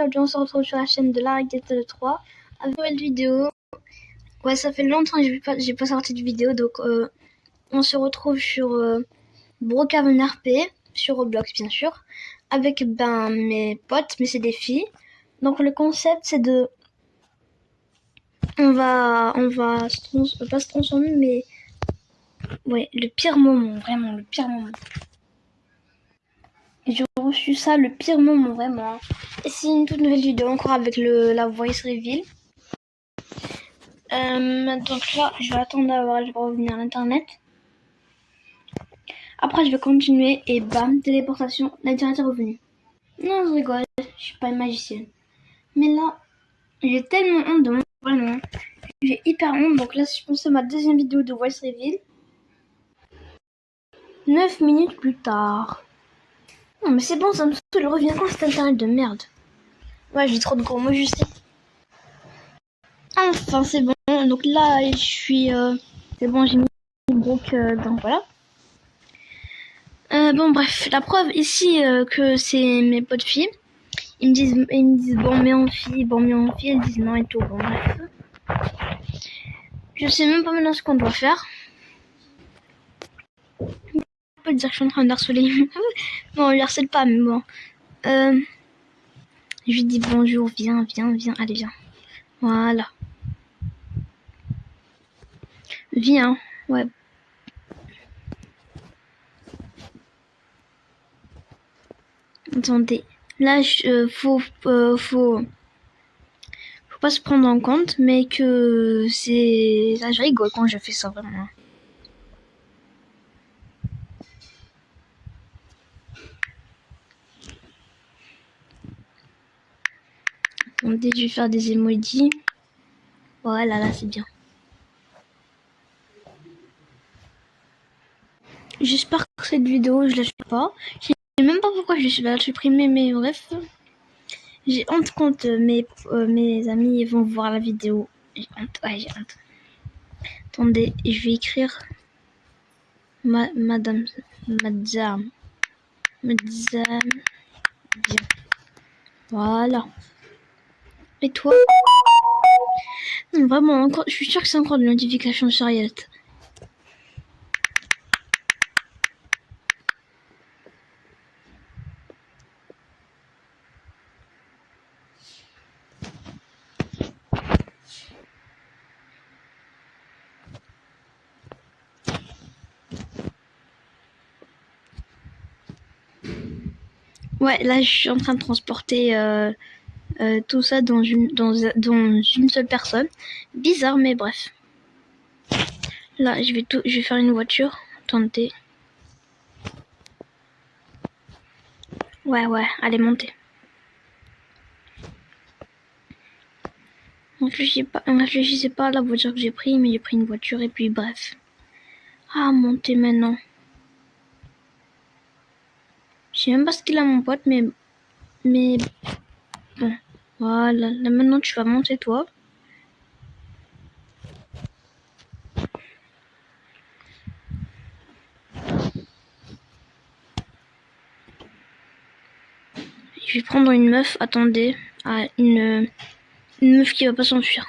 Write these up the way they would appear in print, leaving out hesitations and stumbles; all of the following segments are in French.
aujourd'hui on se retrouve sur la chaîne de Larguette 3 avec une nouvelle vidéo. Ouais, ça fait longtemps que j'ai pas sorti de vidéo, donc on se retrouve sur Brookhaven RP, sur Roblox bien sûr, avec mes potes, mais c'est des filles. Donc le concept c'est de... On va pas se transformer, mais... Ouais, le pire moment, vraiment, le pire moment. J'ai reçu ça, le pire moment, vraiment. Et c'est une toute nouvelle vidéo, encore avec la voice reveal. Donc là, je vais attendre d'avoir le revenir à l'internet. Après, je vais continuer et bam, téléportation, l'internet est revenu. Non, je rigole, je suis pas une magicienne. Mais là, j'ai tellement honte de mon... Vraiment, j'ai hyper honte. Donc là, je pense à ma deuxième vidéo de voice reveal. 9 minutes plus tard. Non, mais c'est bon, ça me saoule. Revient quand cet internet de merde? Ouais, j'ai trop de gros mots, je sais. Enfin, c'est bon. Donc là, je suis... C'est bon, j'ai mis Brooke, donc voilà. Bon, bref, la preuve ici que c'est mes potes filles. Ils me disent bon, mais en fille, elles disent non et tout. Bon, bref. Je sais même pas maintenant ce qu'on doit faire. On peut dire que je suis en train de harceler. Bon, on le harcèle pas, mais bon. Je lui dis bonjour, viens, allez, viens. Voilà. Viens, ouais. Attendez, là, faut pas se prendre en compte, mais que c'est... Là, je rigole quand je fais ça, vraiment. Attendez, je vais faire des emojis. Voilà, là, c'est bien. J'espère que cette vidéo, je la suis pas. Je sais même pas pourquoi je vais la supprimer, mais bref. J'ai honte quand mes amis vont voir la vidéo. J'ai honte, ouais, j'ai honte. Attendez, je vais écrire Madame, bien. Voilà. Et toi? Non, vraiment, encore, je suis sûre que c'est encore de notification sur Riot. Ouais, là, je suis en train de transporter tout ça dans une seule personne. Bizarre, mais bref. Là, je vais faire une voiture. Attendez. Ouais, allez, montez. Réfléchissez pas à la voiture que j'ai pris, mais j'ai pris une voiture et puis bref. Ah, montez maintenant. Je sais même pas ce qu'il a mon pote, mais bon. Voilà, là maintenant tu vas monter toi. Je vais prendre une meuf, attendez. Ah, une meuf qui va pas s'enfuir.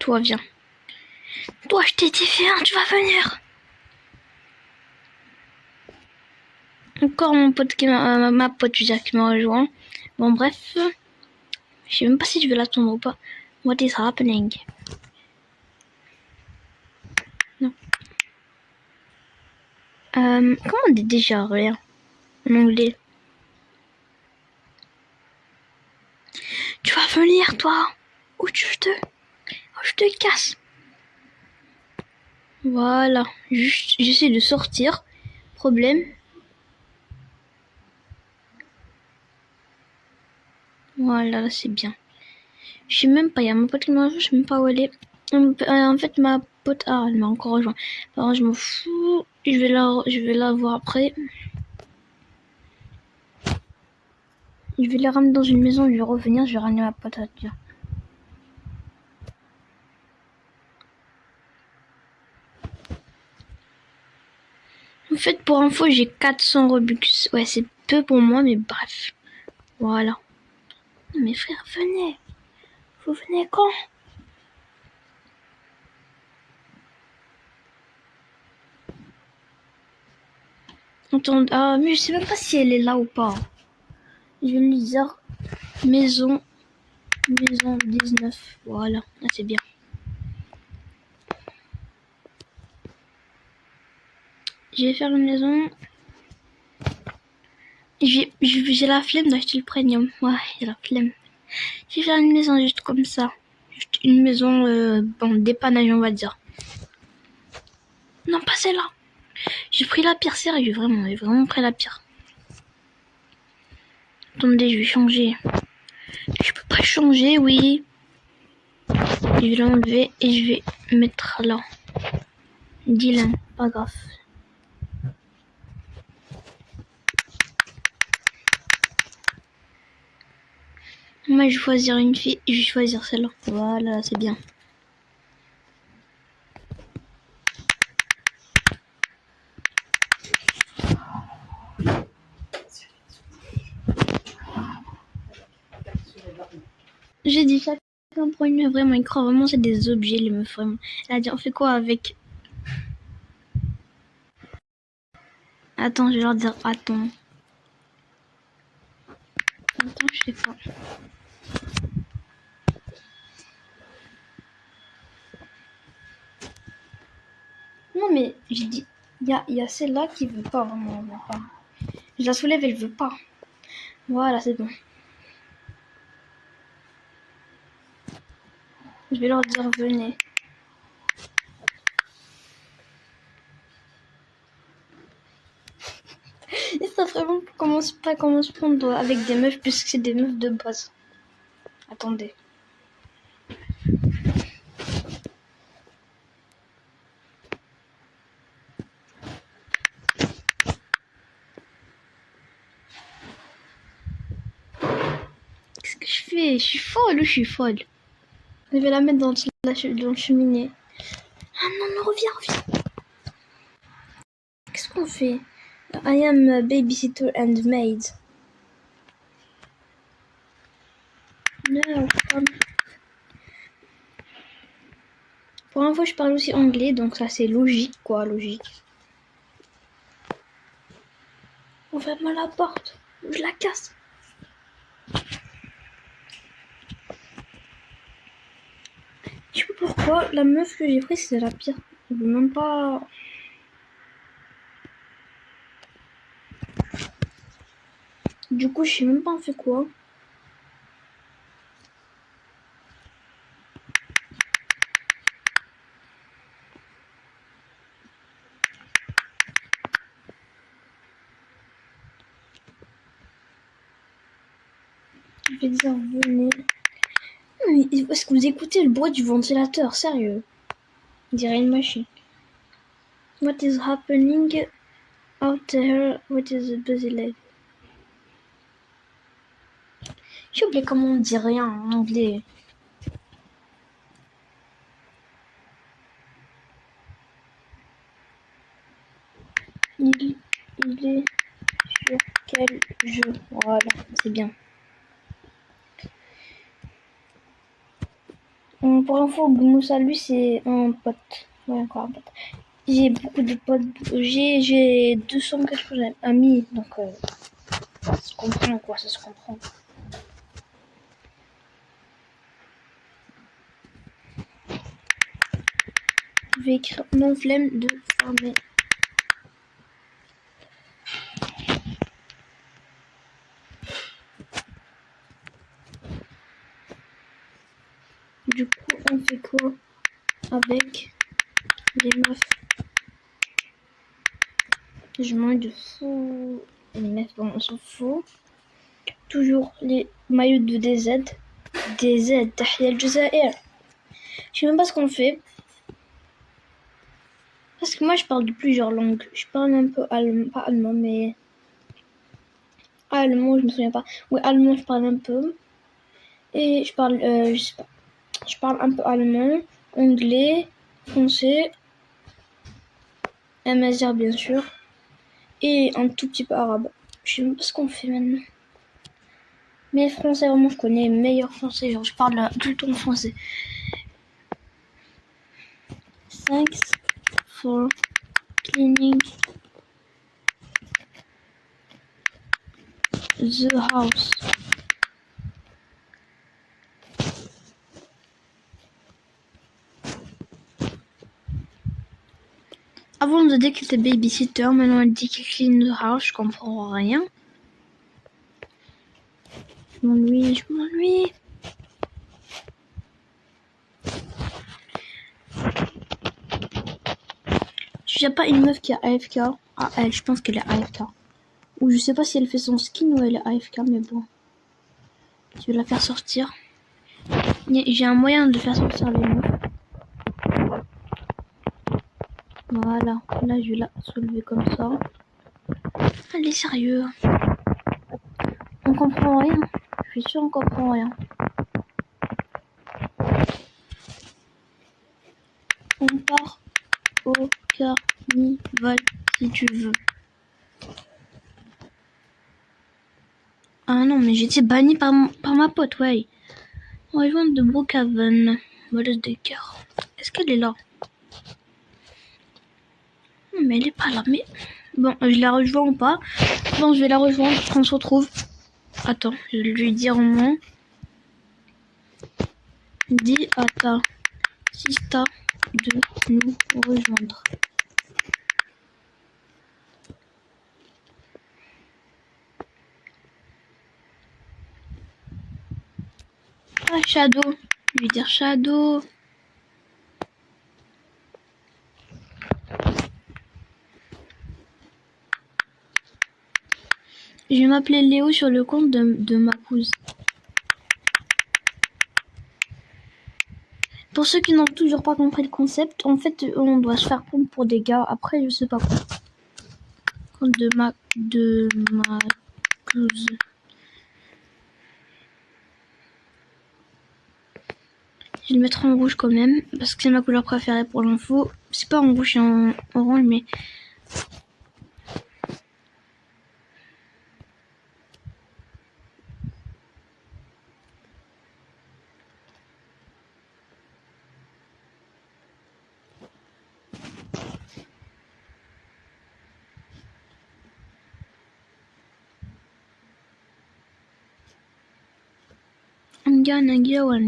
Toi, viens. Toi, je t'ai dit, viens, tu vas venir. Encore mon pote ma pote, je veux dire, qui m'a rejoint. Bon, bref. Je sais même pas si je vais l'attendre ou pas. What is happening? Non. Comment on dit déjà rien en anglais? Tu vas venir, toi? Ou je te casse. Voilà. Juste, j'essaie de sortir. Problème. Voilà, là, c'est bien. Je sais même pas, il y a ma pote qui m'a rejoint, je sais même pas où elle est. En fait, ma pote, elle m'a encore rejoint. Alors, je m'en fous. Je vais la voir après. Je vais la ramener dans une maison, je vais revenir, je vais ramener ma pote à dire. fait, pour info, j'ai 400 Robux. Ouais, c'est peu pour moi, mais bref. Voilà. Non, mais frère, venez. Vous venez quand? Attends, ah, mais je sais même pas si elle est là ou pas. Je vais lui dire maison 19. Voilà, ah, c'est bien. Je vais faire une maison. J'ai la flemme d'acheter le premium. Ouais, j'ai la flemme. Je vais faire une maison juste comme ça. Juste une maison, bon, dépannage, on va dire. Non, pas celle-là. J'ai pris la pire, sérieux, vraiment. J'ai vraiment pris la pire. Attendez, je vais changer. Je peux pas changer, oui. Je vais l'enlever et je vais mettre là. Dylan, pas grave. Moi, je vais choisir une fille et je vais choisir celle-là. Voilà, c'est bien. J'ai dit chacun prend une meuf, vraiment, ils croient vraiment c'est des objets, les meufs, vraiment. Elle a dit, on fait quoi avec? Attends, je vais leur dire, attends. Attends, je sais pas. Non, mais j'ai dit, il y a celle-là qui veut pas vraiment. Elle veut pas. Je la soulève, elle veut pas. Voilà, c'est bon. Je vais leur dire, venez. Et ça vraiment commence pas comment se prendre avec des meufs puisque c'est des meufs de base. Attendez. Qu'est-ce que je fais? Je suis folle ou je suis folle? Je vais la mettre dans le cheminée. Ah non, non, reviens. Qu'est-ce qu'on fait? I am a babysitter and maid. No, pour info, je parle aussi anglais, donc ça c'est logique, quoi, logique. Ouvre-moi la porte, je la casse. Je sais pas pourquoi, la meuf que j'ai prise, c'est la pire. Je veux même pas... Du coup, je sais même pas on fait quoi. Je vais dire, venez. Est-ce que vous écoutez le bruit du ventilateur? Sérieux? On dirait une machine. What is happening out there? What is the busy lady? J'ai oublié comment on dit rien en anglais. Il est sur quel jeu? Voilà, c'est bien. Pour info, Moussa, lui, c'est un pote. Ouais, encore un pote. J'ai beaucoup de potes. J'ai 200 quelque chose amis, donc ça se comprend, quoi, ça se comprend. Je vais écrire mon flemme de farmer. Du coup, on fait quoi avec les meufs? Je mange de fou. Les meufs, bon, on s'en fout. Toujours les maillots de DZ. DZ, Tahia al-Jazair. Je sais même pas ce qu'on fait. Parce que moi, je parle de plusieurs langues. Je parle un peu allemand, pas allemand, mais... Allemand, je me souviens pas. Oui, allemand, je parle un peu. Et je parle, je sais pas. Je parle un peu allemand, anglais, français, amazigh bien sûr. et un tout petit peu arabe. Je sais même pas ce qu'on fait maintenant. Mais français, vraiment, je connais meilleur français. Genre, je parle là, tout le temps français. Thanks for cleaning the house. Avant, on nous a dit qu'elle était babysitter. Maintenant, elle dit qu'elle clean the house. Je comprends rien. Je m'ennuie. Il n'y a pas une meuf qui est AFK. Ah, elle, je pense qu'elle est AFK. Ou je sais pas si elle fait son skin ou elle est AFK, mais bon. Je vais la faire sortir. J'ai un moyen de faire sortir les meufs. Voilà. Là, je vais la soulever comme ça. Allez, sérieux. On comprend rien. Je suis sûre on comprend rien. On part au carnival si tu veux. Ah non, mais j'ai été banni par ma pote, ouais. On rejoint de Brookhaven. Voleuse de cœur. Est-ce qu'elle est là? Non, mais elle est pas là. Mais bon, je la rejoins ou pas? Bon, je vais la rejoindre. On se retrouve. Attends, je vais lui dire au moins. Dis à ta sista de nous rejoindre. Ah, Shadow. Je vais dire Shadow. Je vais m'appeler Léo sur le compte de ma cousine. Pour ceux qui n'ont toujours pas compris le concept, en fait, on doit se faire prendre pour des gars. Après, je sais pas quoi. Compte de ma cousine. Je vais le mettre en rouge quand même, parce que c'est ma couleur préférée pour l'info. C'est pas en rouge, c'est en orange, mais... I'm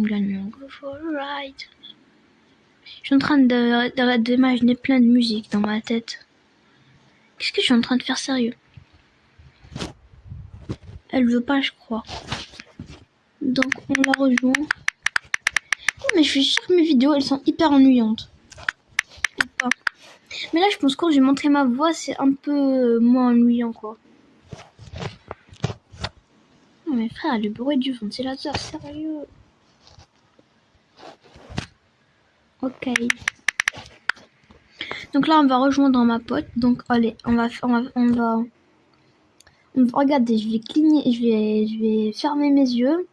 gonna go for a ride. Je suis en train d'imaginer plein de musique dans ma tête. Qu'est-ce que je suis en train de faire sérieux? Elle veut pas, je crois. Donc on la rejoint. Oh, mais je suis sûre que mes vidéos, elles sont hyper ennuyantes. Mais là, je pense que quand j'ai montré ma voix, c'est un peu moins ennuyant, quoi. Non, mais frère, le bruit du ventilateur, sérieux. Ok. Donc là, on va rejoindre ma pote. Donc, allez, on va regarder. Je vais cligner, je vais fermer mes yeux.